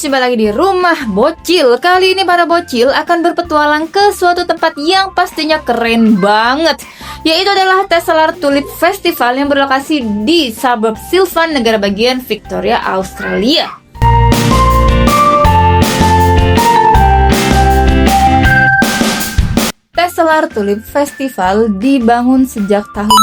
guys, jumpa lagi di Rumah Bocil. Kali ini para bocil akan berpetualang ke suatu tempat yang pastinya keren banget, yaitu adalah Tesselar Tulip Festival yang berlokasi di suburb Sylvan, negara bagian Victoria, Australia. Tesselar Tulip Festival dibangun sejak tahun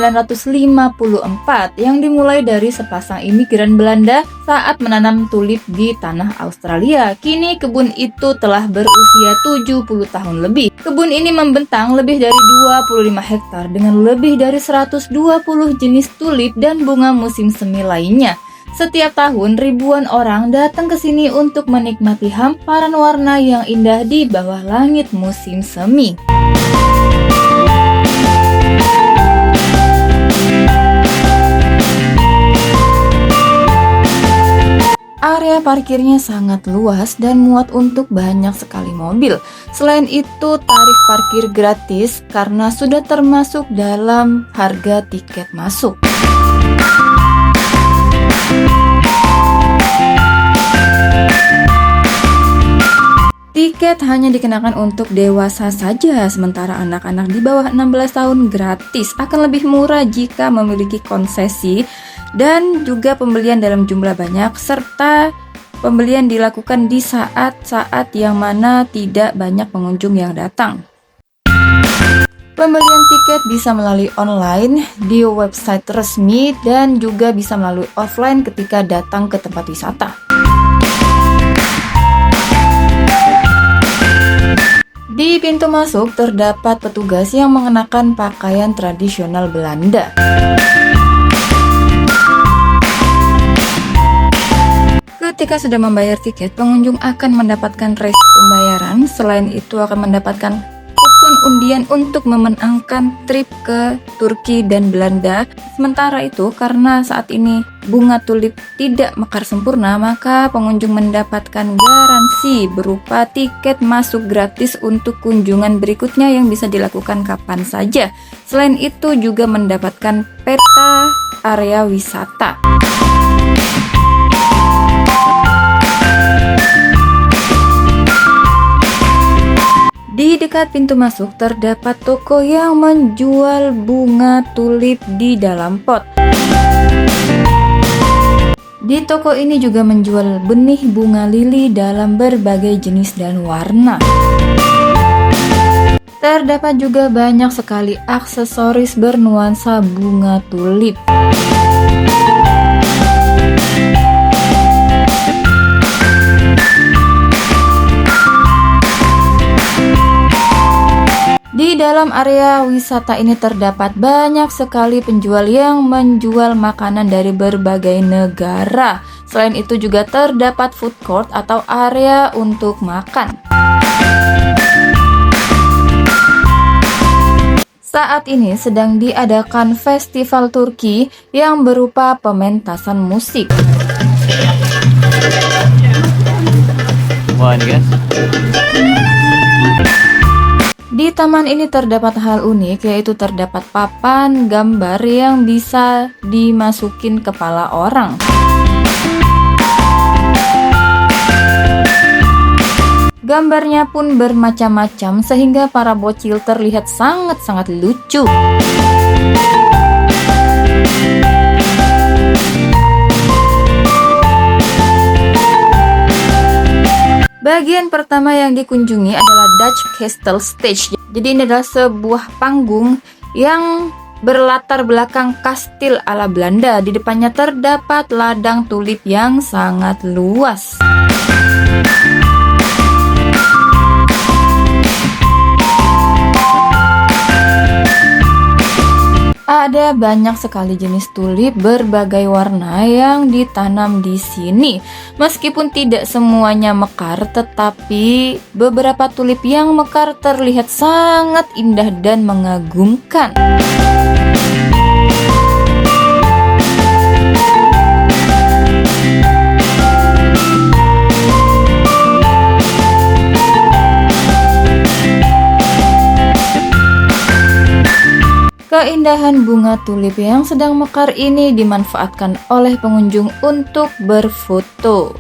1954 yang dimulai dari sepasang imigran Belanda saat menanam tulip di tanah Australia. Kini kebun itu telah berusia 70 tahun lebih. Kebun ini membentang lebih dari 25 hektar dengan lebih dari 120 jenis tulip dan bunga musim semi lainnya. Setiap tahun ribuan orang datang ke sini untuk menikmati hamparan warna yang indah di bawah langit musim semi. Area parkirnya sangat luas dan muat untuk banyak sekali mobil. Selain itu, tarif parkir gratis karena sudah termasuk dalam harga tiket masuk. Tiket hanya dikenakan untuk dewasa saja, sementara anak-anak di bawah 16 tahun gratis. Akan lebih murah jika memiliki konsesi dan juga pembelian dalam jumlah banyak, serta pembelian dilakukan di saat-saat yang mana tidak banyak pengunjung yang datang. Pembelian tiket bisa melalui online di website resmi dan juga bisa melalui offline ketika datang ke tempat wisata. Di pintu masuk terdapat petugas yang mengenakan pakaian tradisional Belanda. Ketika sudah membayar tiket, pengunjung akan mendapatkan resit pembayaran. Selain itu akan mendapatkan kupon undian untuk memenangkan trip ke Turki dan Belanda. Sementara itu, karena saat ini bunga tulip tidak mekar sempurna, maka pengunjung mendapatkan garansi berupa tiket masuk gratis untuk kunjungan berikutnya yang bisa dilakukan kapan saja. Selain itu juga mendapatkan peta area wisata. Di dekat pintu masuk terdapat toko yang menjual bunga tulip di dalam pot. Di toko ini juga menjual benih bunga lili dalam berbagai jenis dan warna. Terdapat juga banyak sekali aksesoris bernuansa bunga tulip. Di dalam area wisata ini terdapat banyak sekali penjual yang menjual makanan dari berbagai negara. Selain itu juga terdapat food court atau area untuk makan. Saat ini sedang diadakan festival Turki yang berupa pementasan musik. Wah, ini guys. Di taman ini terdapat hal unik, yaitu terdapat papan gambar yang bisa dimasukin kepala orang. Gambarnya pun bermacam-macam sehingga para bocil terlihat sangat-sangat lucu. Bagian pertama yang dikunjungi adalah Dutch Castle Stage. Jadi ini adalah sebuah panggung yang berlatar belakang kastil ala Belanda. Di depannya terdapat ladang tulip yang sangat luas. Ada banyak sekali jenis tulip berbagai warna yang ditanam di sini. Meskipun tidak semuanya mekar, tetapi beberapa tulip yang mekar terlihat sangat indah dan mengagumkan. Keindahan bunga tulip yang sedang mekar ini dimanfaatkan oleh pengunjung untuk berfoto.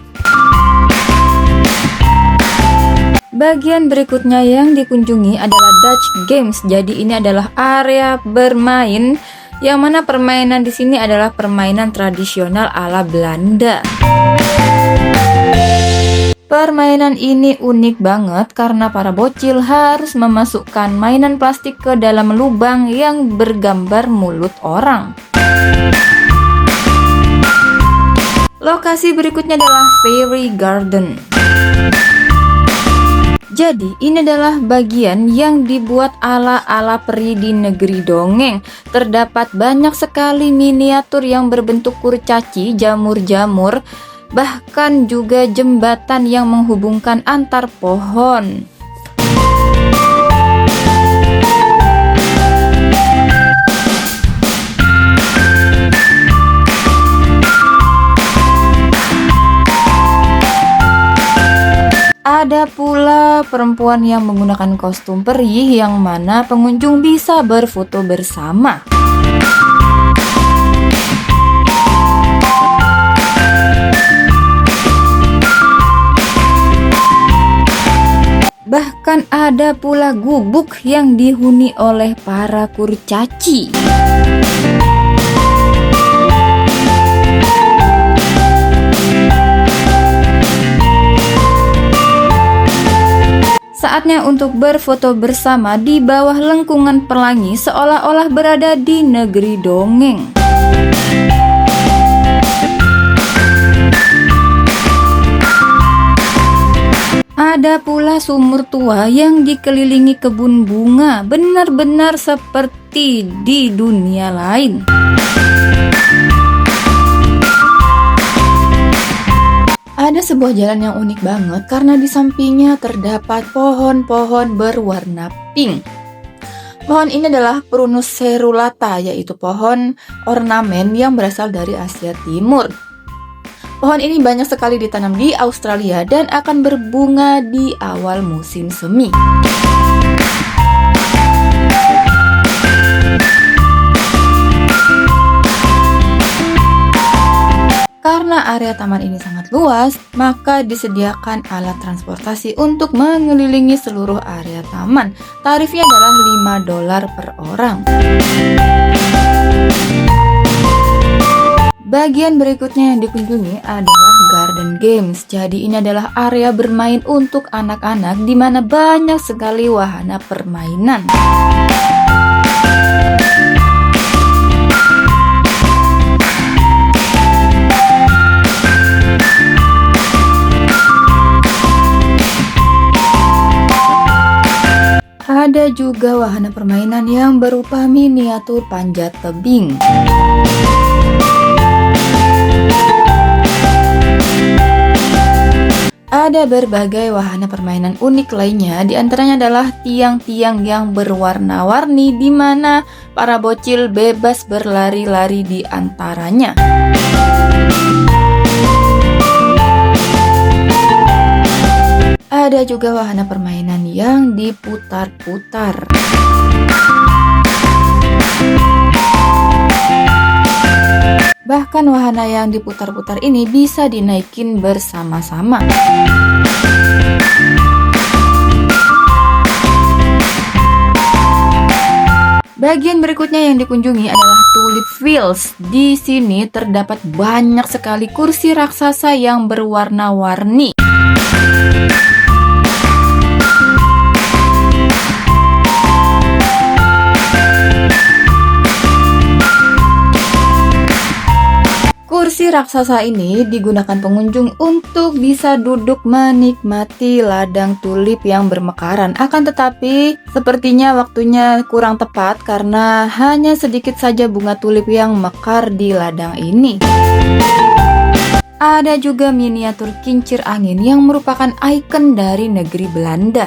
Bagian berikutnya yang dikunjungi adalah Dutch Games. Jadi ini adalah area bermain yang mana permainan di sini adalah permainan tradisional ala Belanda. Permainan ini unik banget karena para bocil harus memasukkan mainan plastik ke dalam lubang yang bergambar mulut orang. Lokasi berikutnya adalah Fairy Garden. Jadi ini adalah bagian yang dibuat ala-ala peri di negeri dongeng. Terdapat banyak sekali miniatur yang berbentuk kurcaci, jamur-jamur, bahkan juga jembatan yang menghubungkan antar pohon. Ada pula perempuan yang menggunakan kostum peri yang mana pengunjung bisa berfoto bersama. Bahkan ada pula gubuk yang dihuni oleh para kurcaci. Saatnya untuk berfoto bersama di bawah lengkungan pelangi seolah-olah berada di negeri dongeng. Ada pula sumur tua yang dikelilingi kebun bunga, benar-benar seperti di dunia lain. Ada sebuah jalan yang unik banget karena di sampingnya terdapat pohon-pohon berwarna pink. Pohon ini adalah Prunus cerulata, yaitu pohon ornamen yang berasal dari Asia Timur. Pohon ini banyak sekali ditanam di Australia dan akan berbunga di awal musim semi. Karena area taman ini sangat luas, maka disediakan alat transportasi untuk mengelilingi seluruh area taman. Tarifnya adalah $5 per orang. Bagian berikutnya yang dikunjungi adalah Garden Games. Jadi ini adalah area bermain untuk anak-anak di mana banyak sekali wahana permainan. Ada juga wahana permainan yang berupa miniatur panjat tebing. Ada berbagai wahana permainan unik lainnya, diantaranya adalah tiang-tiang yang berwarna-warni di mana para bocil bebas berlari-lari di antaranya. Ada juga wahana permainan yang diputar-putar. Bahkan wahana yang diputar-putar ini bisa dinaikin bersama-sama. Bagian berikutnya yang dikunjungi adalah Tulip Fields. Di sini terdapat banyak sekali kursi raksasa yang berwarna-warni. Kursi raksasa ini digunakan pengunjung untuk bisa duduk menikmati ladang tulip yang bermekaran. Akan tetapi sepertinya waktunya kurang tepat karena hanya sedikit saja bunga tulip yang mekar di ladang ini. Ada juga miniatur kincir angin yang merupakan ikon dari negeri Belanda.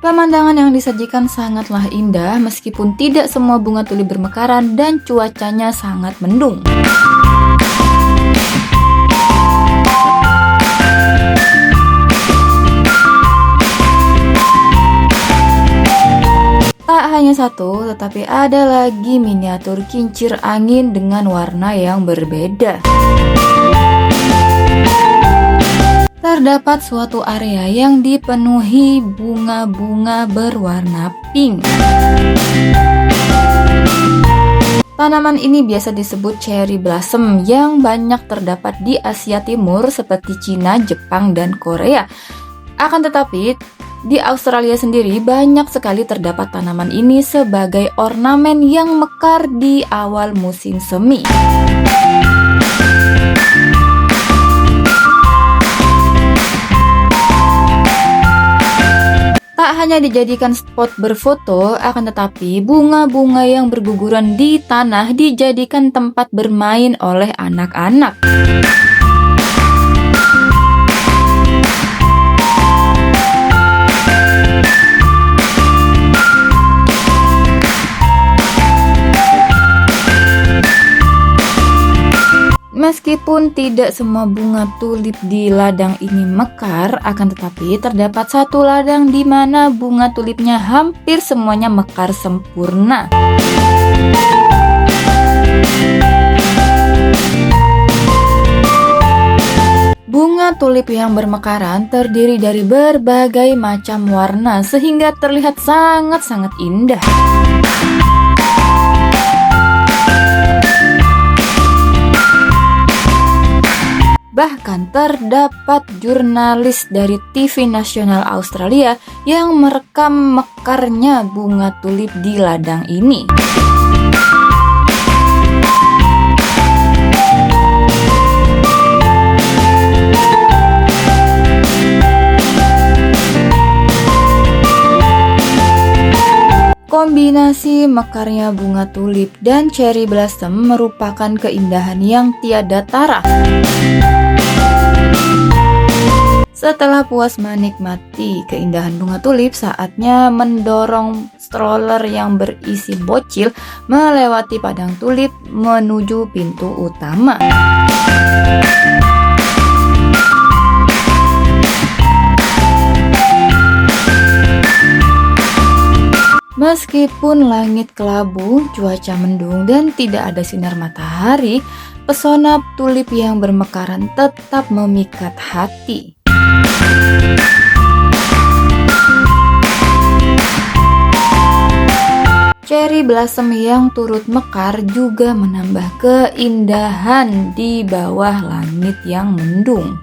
Pemandangan yang disajikan sangatlah indah meskipun tidak semua bunga tulip bermekaran dan cuacanya sangat mendung. Tak hanya satu, tetapi ada lagi miniatur kincir angin dengan warna yang berbeda. Terdapat suatu area yang dipenuhi bunga-bunga berwarna pink. Tanaman ini biasa disebut cherry blossom yang banyak terdapat di Asia Timur seperti Cina, Jepang, dan Korea. Akan tetapi, di Australia sendiri banyak sekali terdapat tanaman ini sebagai ornamen yang mekar di awal musim semi. Tak hanya dijadikan spot berfoto, akan tetapi bunga-bunga yang berguguran di tanah dijadikan tempat bermain oleh anak-anak. Meskipun tidak semua bunga tulip di ladang ini mekar, akan tetapi terdapat satu ladang di mana bunga tulipnya hampir semuanya mekar sempurna. Bunga tulip yang bermekaran terdiri dari berbagai macam warna sehingga terlihat sangat-sangat indah. Bahkan terdapat jurnalis dari TV nasional Australia yang merekam mekarnya bunga tulip di ladang ini. Kombinasi mekarnya bunga tulip dan cherry blossom merupakan keindahan yang tiada tara. Setelah puas menikmati keindahan bunga tulip, saatnya mendorong stroller yang berisi bocil melewati padang tulip menuju pintu utama. Meskipun langit kelabu, cuaca mendung, dan tidak ada sinar matahari, pesona tulip yang bermekaran tetap memikat hati. Cherry blossom yang turut mekar juga menambah keindahan di bawah langit yang mendung.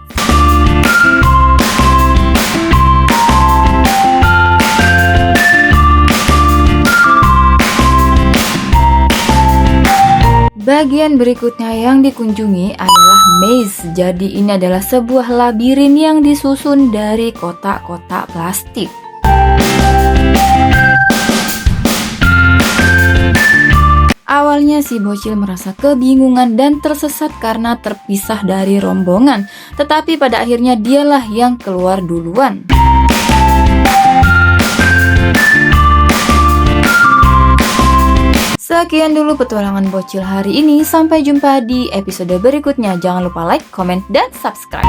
Bagian berikutnya yang dikunjungi adalah maze. Jadi ini adalah sebuah labirin yang disusun dari kotak-kotak plastik. Awalnya si bocil merasa kebingungan dan tersesat karena terpisah dari rombongan, tetapi pada akhirnya dialah yang keluar duluan. Sekian dulu petualangan bocil hari ini. Sampai jumpa di episode berikutnya. Jangan lupa like, comment, dan subscribe.